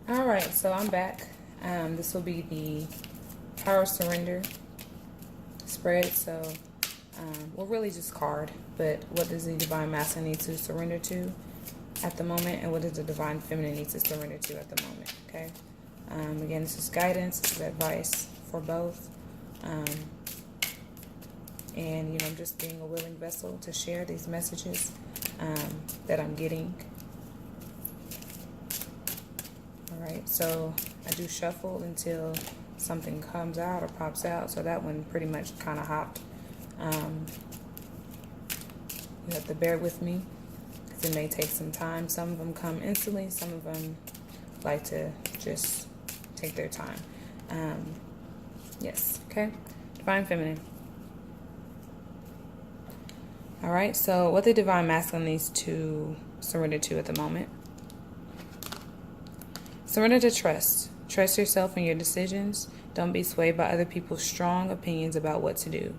All right, so I'm back. This will be the Power of Surrender spread. So, well, really just card, but what does the Divine Masculine need to surrender to at the moment, and what does the Divine Feminine need to surrender to at the moment? Okay. Again, this is guidance, this is advice for both. Um, and, I'm just being a willing vessel to share these messages that I'm getting. All right, so I do shuffle until something comes out or pops out. So that one pretty much kind of hopped. You have to bear with me because it may take some time. Some of them come instantly. Some of them like to just take their time. Yes, okay. Divine Feminine. All right, so what the Divine Masculine needs to surrender to at the moment. Surrender to trust. Trust yourself and your decisions. Don't be swayed by other people's strong opinions about what to do.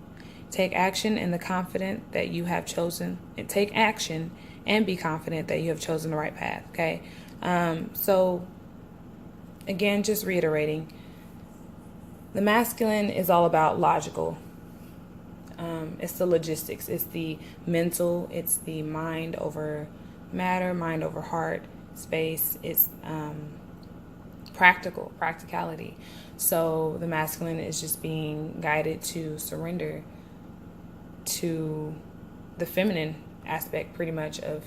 Take action in the confident that you have chosen. Take action and be confident that you have chosen the right path. Okay. So again, just reiterating, the masculine is all about logical. It's the logistics. It's the mental. It's the mind over matter, mind over heart, space. It's practicality. So the masculine is just being guided to surrender to the feminine aspect, pretty much, of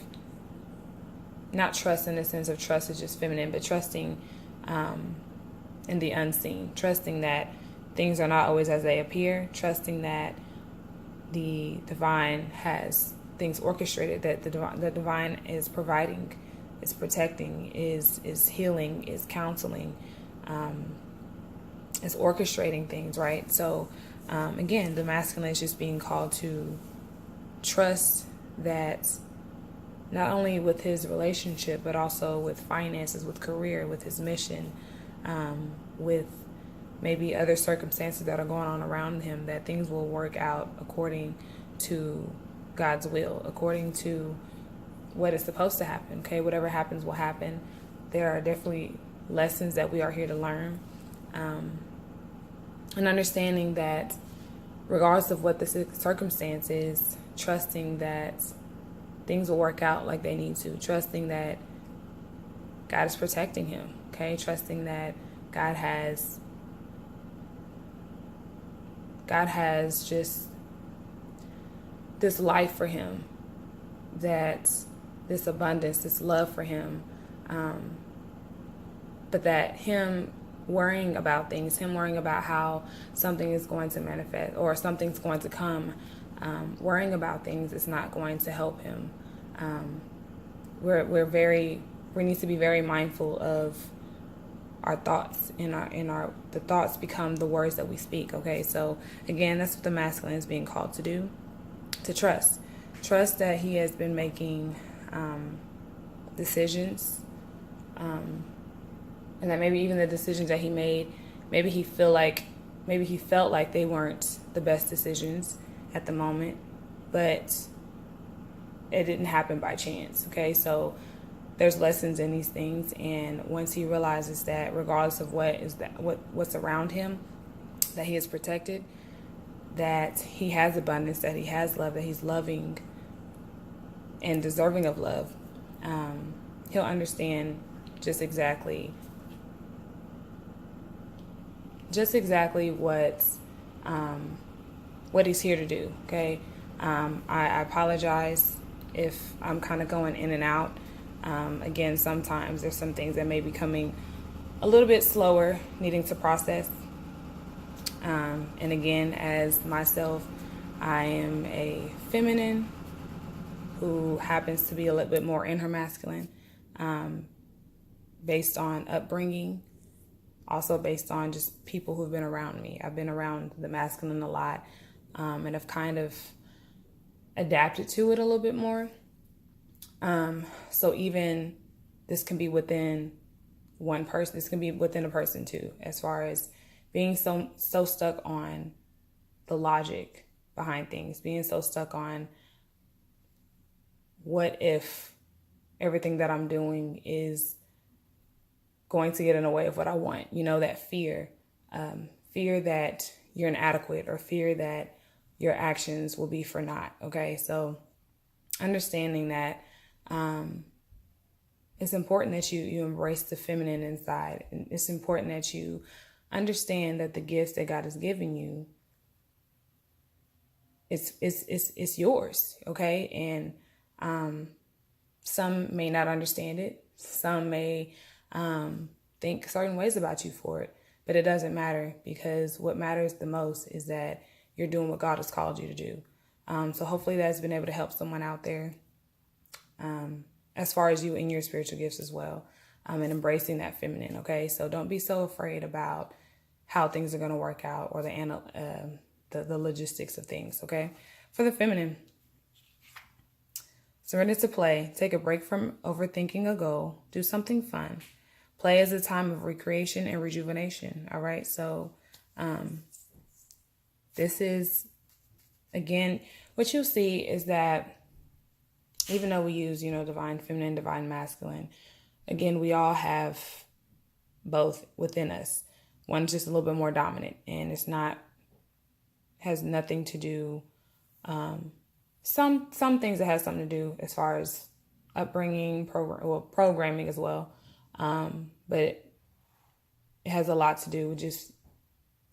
not trust in the sense of trust is just feminine, but trusting in the unseen, trusting that things are not always as they appear, trusting that the divine has things orchestrated, that the divine is providing, is protecting, is healing, is counseling, is orchestrating things, right? So again, the masculine is just being called to trust that not only with his relationship, but also with finances, with career, with his mission, with maybe other circumstances that are going on around him, that things will work out according to God's will, according to what is supposed to happen. Okay, whatever happens will happen. There are definitely lessons that we are here to learn, and understanding that regardless of what the circumstance is, trusting that things will work out like they need to, trusting that God is protecting him. Okay, trusting that God has just this life for him, that this abundance, this love for him, but that him worrying about things, him worrying about how something is going to manifest or something's going to come, worrying about things is not going to help him. We need to be very mindful of our thoughts. The thoughts become the words that we speak. Okay, so again, that's what the masculine is being called to do, to trust that he has been making decisions, and that maybe even the decisions that he made, maybe he felt like they weren't the best decisions at the moment, but it didn't happen by chance. Okay, so there's lessons in these things, and once he realizes that regardless of what's around him, that he is protected, that he has abundance, that he has love, that he's loving and deserving of love, he'll understand just exactly what he's here to do. Okay, I apologize if I'm kind of going in and out. Again, sometimes there's some things that may be coming a little bit slower, needing to process. And again, as myself, I am a feminine who happens to be a little bit more in her masculine, based on upbringing, also based on just people who've been around me. I've been around the masculine a lot, and have kind of adapted to it a little bit more. So even this can be within one person. This can be within a person too, as far as being so stuck on the logic behind things, being so stuck on what if everything that I'm doing is going to get in the way of what I want. You know, that fear, fear that you're inadequate, or fear that your actions will be for naught. Okay, so understanding that it's important that you embrace the feminine inside. And it's important that you understand that the gifts that God has given you, it's yours, okay? And some may not understand it. Some may think certain ways about you for it, but it doesn't matter, because what matters the most is that you're doing what God has called you to do. So hopefully that's been able to help someone out there, as far as you and your spiritual gifts as well, and embracing that feminine. Okay, so don't be so afraid about how things are going to work out, or the logistics of things. Okay, for the feminine, surrender to play. Take a break from overthinking a goal. Do something fun. Play is a time of recreation and rejuvenation. All right, so this is, again, what you'll see is that even though we use, divine feminine, divine masculine, again, we all have both within us. One's just a little bit more dominant, and has nothing to do, some things that has something to do as far as upbringing, programming as well. But it has a lot to do with just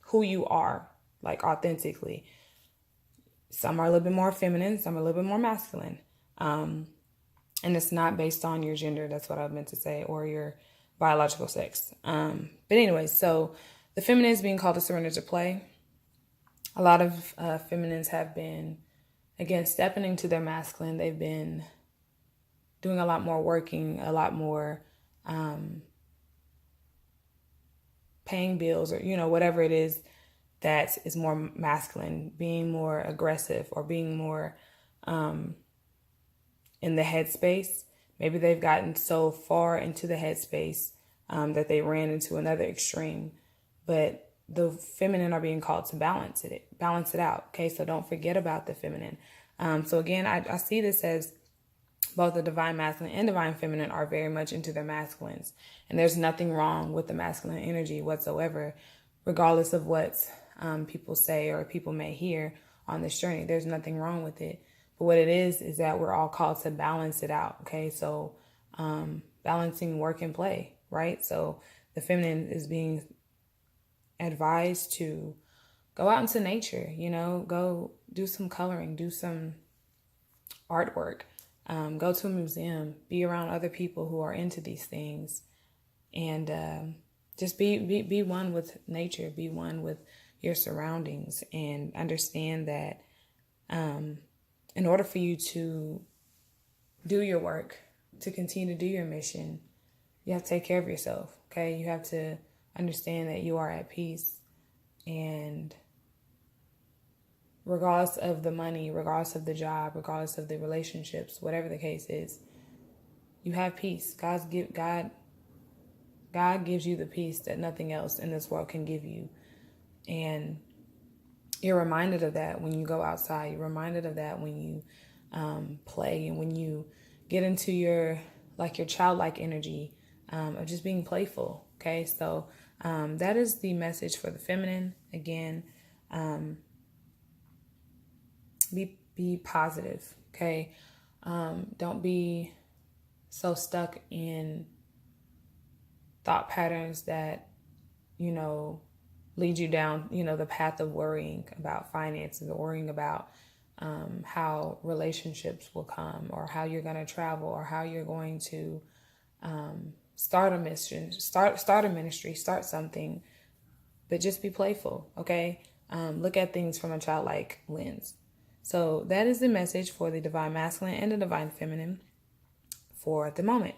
who you are, like authentically. Some are a little bit more feminine, some are a little bit more masculine. And it's not based on your gender. That's what I meant to say, or your biological sex. But anyways, so the feminine is being called to surrender to play. A lot of feminines have been, again, stepping into their masculine. They've been doing a lot more working, a lot more paying bills, or, whatever it is that is more masculine, being more aggressive, or being more in the headspace. Maybe they've gotten so far into the headspace that they ran into another extreme. But the feminine are being called to balance it out. Okay, so don't forget about the feminine. So again, I see this as both the divine masculine and divine feminine are very much into their masculines. And there's nothing wrong with the masculine energy whatsoever, regardless of what people say or people may hear on this journey. There's nothing wrong with it. But what it is that we're all called to balance it out. Okay, so balancing work and play, right? So the feminine is being advised to go out into nature, go do some coloring, do some artwork, go to a museum, be around other people who are into these things, and just be one with nature, be one with your surroundings, and understand that in order for you to do your work, to continue to do your mission, you have to take care of yourself, okay? You have to understand that you are at peace, and regardless of the money, regardless of the job, regardless of the relationships, whatever the case is, you have peace. God gives you the peace that nothing else in this world can give you. And you're reminded of that when you go outside. You're reminded of that when you play, and when you get into your childlike energy of just being playful. Okay, so that is the message for the feminine. Again, be positive. Okay, don't be so stuck in thought patterns that lead you down, the path of worrying about finances, or worrying about how relationships will come, or how you're going to travel, or how you're going to start a mission, start a ministry, start something. But just be playful, okay? Look at things from a childlike lens. So that is the message for the divine masculine and the divine feminine for the moment.